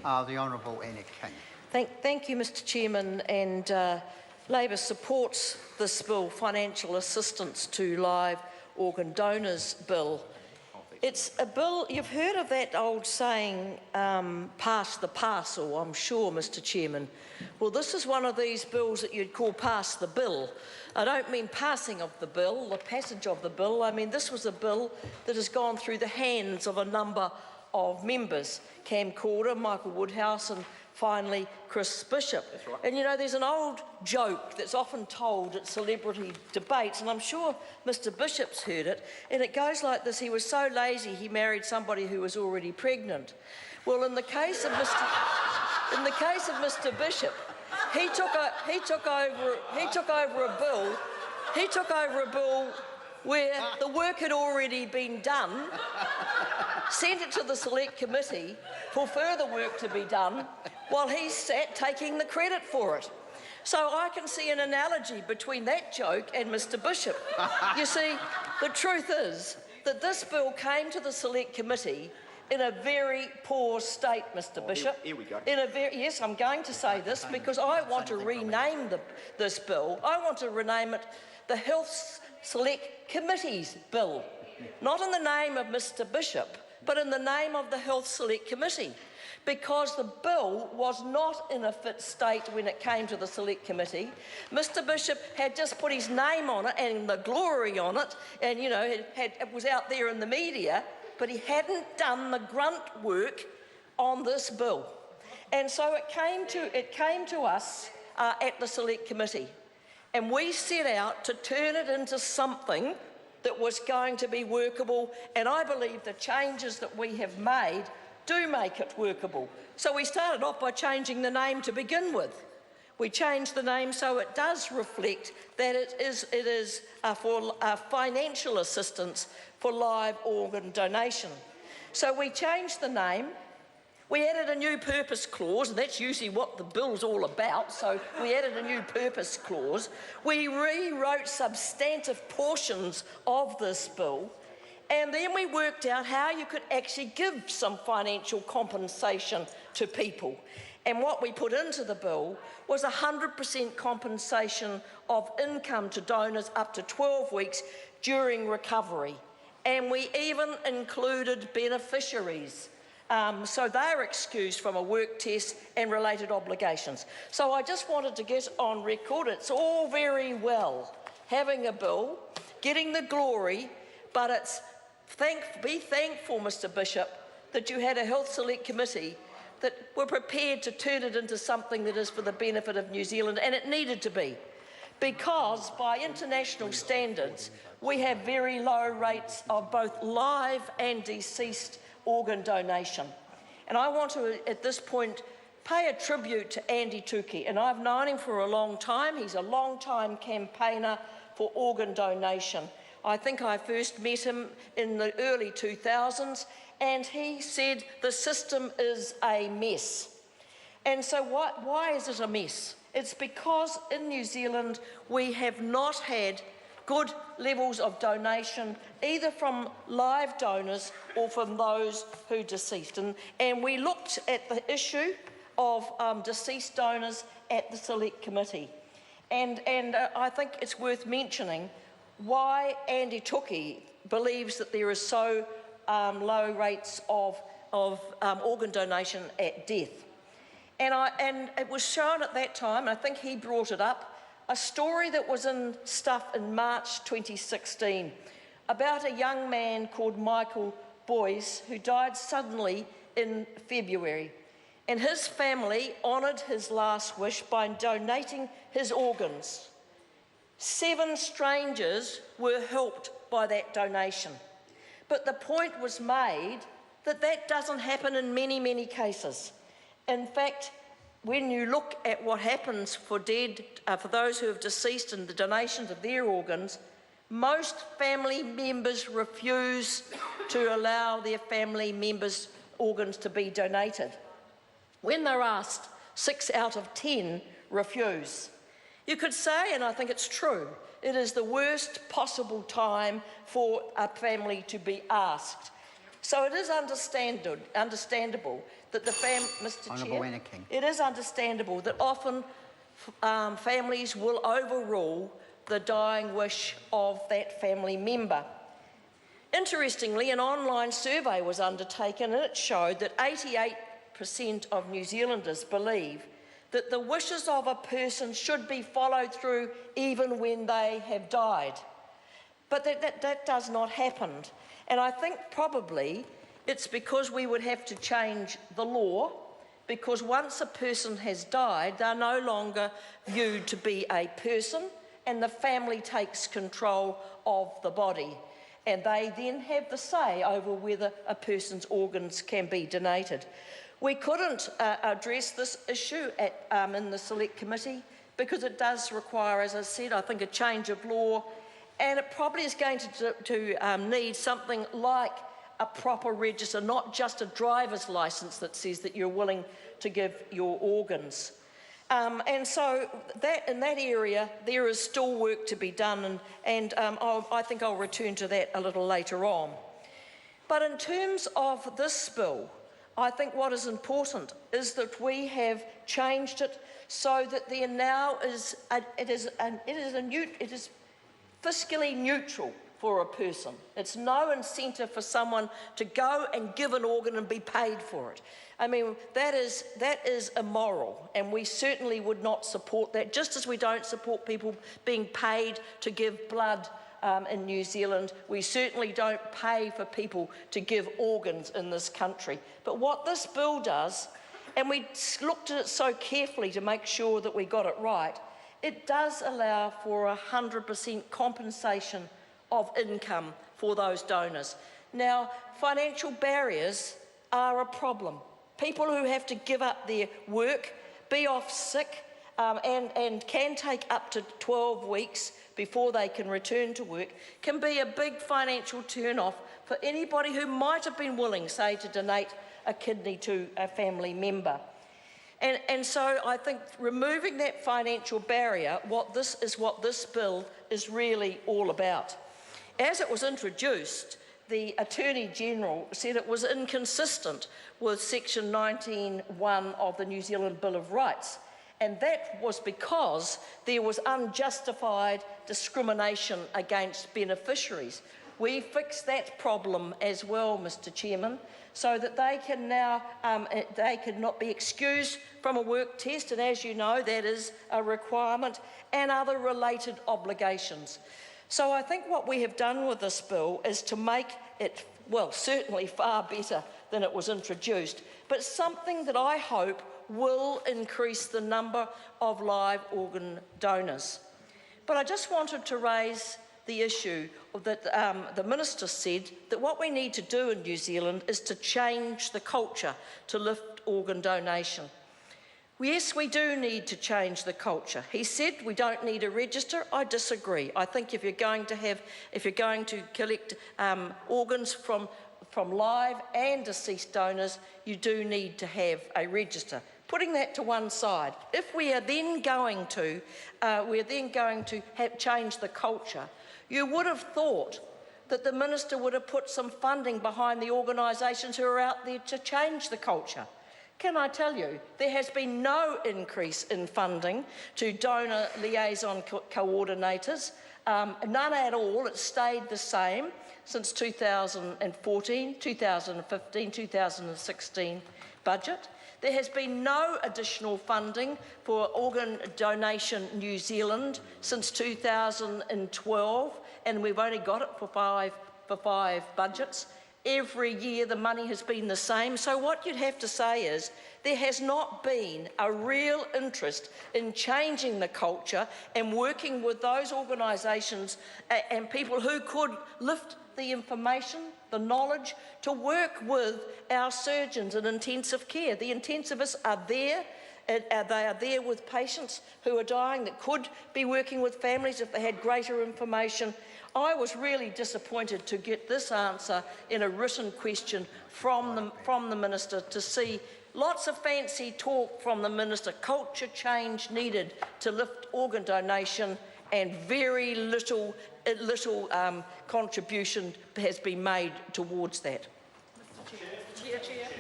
The Honourable Anna King. Thank you, Mr Chairman, and Labor supports this bill, Financial Assistance to Live Organ Donors Bill. It's a bill, you've heard of that old saying, pass the parcel, I'm sure, Mr Chairman. Well, this is one of these bills that you'd call pass the bill. I don't mean passing of the bill, the passage of the bill. I mean, this was a bill that has gone through the hands of a number of members, Cam Corder, Michael Woodhouse, and finally Chris Bishop. That's right. And you know, there's an old joke that's often told at celebrity debates, and I'm sure Mr Bishop's heard it, and it goes like this: he was so lazy he married somebody who was already pregnant. Well, in the case of Mr Bishop, he took over a bill where the work had already been done, sent it to the Select Committee for further work to be done, while he sat taking the credit for it. So I can see an analogy between that joke and Mr Bishop. You see, the truth is that this bill came to the Select Committee in a very poor state, Mr Bishop. Here we go. Yes, I'm going to say this because I want to rename this bill. I want to rename it the Health Select Committee's Bill. Not in the name of Mr Bishop, but in the name of the Health Select Committee. Because the bill was not in a fit state when it came to the Select Committee. Mr Bishop had just put his name on it and the glory on it, and you know, it was out there in the media, but he hadn't done the grunt work on this bill. And so it came to us at the Select Committee, and we set out to turn it into something that was going to be workable, and I believe the changes that we have made do make it workable. So we started off by changing the name to begin with. We changed the name so it does reflect that it is for financial assistance for live organ donation. So we changed the name. We added a new purpose clause, and that's usually what the bill's all about, so we added a new purpose clause. We rewrote substantive portions of this bill, and then we worked out how you could actually give some financial compensation to people. And what we put into the bill was 100% compensation of income to donors up to 12 weeks during recovery. And we even included beneficiaries. So they're excused from a work test and related obligations. So I just wanted to get on record, it's all very well having a bill, getting the glory, but it's be thankful, Mr Bishop, that you had a Health Select Committee that were prepared to turn it into something that is for the benefit of New Zealand, and it needed to be. Because by international standards, we have very low rates of both live and deceased organ donation. And I want to, at this point, pay a tribute to Andy Tuki, and I've known him for a long time. He's a long-time campaigner for organ donation. I think I first met him in the early 2000s, and he said the system is a mess. And so why is it a mess? It's because in New Zealand we have not had good levels of donation, either from live donors or from those who deceased. And we looked at the issue of deceased donors at the Select Committee. And I think it's worth mentioning why Andy Tuki believes that there is so low rates of organ donation at death. And it was shown at that time, I think he brought it up, a story that was in Stuff in March 2016 about a young man called Michael Boyce who died suddenly in February. And his family honoured his last wish by donating his organs. 7 strangers were helped by that donation. But the point was made that that doesn't happen in many, many cases. In fact, when you look at what happens for those who have deceased and the donations of their organs, most family members refuse to allow their family members' organs to be donated. When they're asked, 6 out of 10 refuse. You could say, and I think it's true, it is the worst possible time for a family to be asked. So it is understandable that Mr. Honourable Chair, Anna King. it is understandable that often families will overrule the dying wish of that family member. Interestingly, an online survey was undertaken and it showed that 88% of New Zealanders believe that the wishes of a person should be followed through even when they have died. But that does not happen. And I think probably it's because we would have to change the law, because once a person has died, they're no longer viewed to be a person, and the family takes control of the body. And they then have the say over whether a person's organs can be donated. We couldn't address this issue in the Select Committee because it does require, as I said, I think a change of law, and it probably is going to need something like a proper register, not just a driver's licence that says that you're willing to give your organs. And so in that area, there is still work to be done, and I think I'll return to that a little later on. But in terms of this bill, I think what is important is that we have changed it so that there now is fiscally neutral for a person. It's no incentive for someone to go and give an organ and be paid for it. I mean, that is immoral, and we certainly would not support that, just as we don't support people being paid to give blood in New Zealand. We certainly don't pay for people to give organs in this country. But what this bill does, and we looked at it so carefully to make sure that we got it right, it does allow for 100% compensation of income for those donors. Now, financial barriers are a problem. People who have to give up their work, be off sick, and can take up to 12 weeks before they can return to work, can be a big financial turn-off for anybody who might have been willing, say, to donate a kidney to a family member. And so I think removing that financial barrier, what this bill is really all about. As it was introduced, the Attorney-General said it was inconsistent with Section 19(1) of the New Zealand Bill of Rights, and that was because there was unjustified discrimination against beneficiaries. We fixed that problem as well, Mr. Chairman, so that they can now they could not be excused from a work test, and as you know, that is a requirement, and other related obligations. So I think what we have done with this bill is to make it, well, certainly far better than it was introduced, but something that I hope will increase the number of live organ donors. But I just wanted to raise the issue that the Minister said that what we need to do in New Zealand is to change the culture to lift organ donation. Yes, we do need to change the culture. He said we don't need a register. I disagree. I think if you're going to collect organs from live and deceased donors, you do need to have a register. Putting that to one side, if we are then going to change the culture, you would have thought that the Minister would have put some funding behind the organisations who are out there to change the culture. Can I tell you, there has been no increase in funding to donor liaison coordinators, none at all. It's stayed the same since 2014, 2015, 2016 budget. There has been no additional funding for Organ Donation New Zealand since 2012, and we've only got it for five budgets. Every year the money has been the same. So what you'd have to say is there has not been a real interest in changing the culture and working with those organisations and people who could lift the information, the knowledge, to work with our surgeons in intensive care. The intensivists are there. They are there with patients who are dying that could be working with families if they had greater information. I was really disappointed to get this answer in a written question from the Minister, to see lots of fancy talk from the Minister, culture change needed to lift organ donation, and very little contribution has been made towards that. Chair.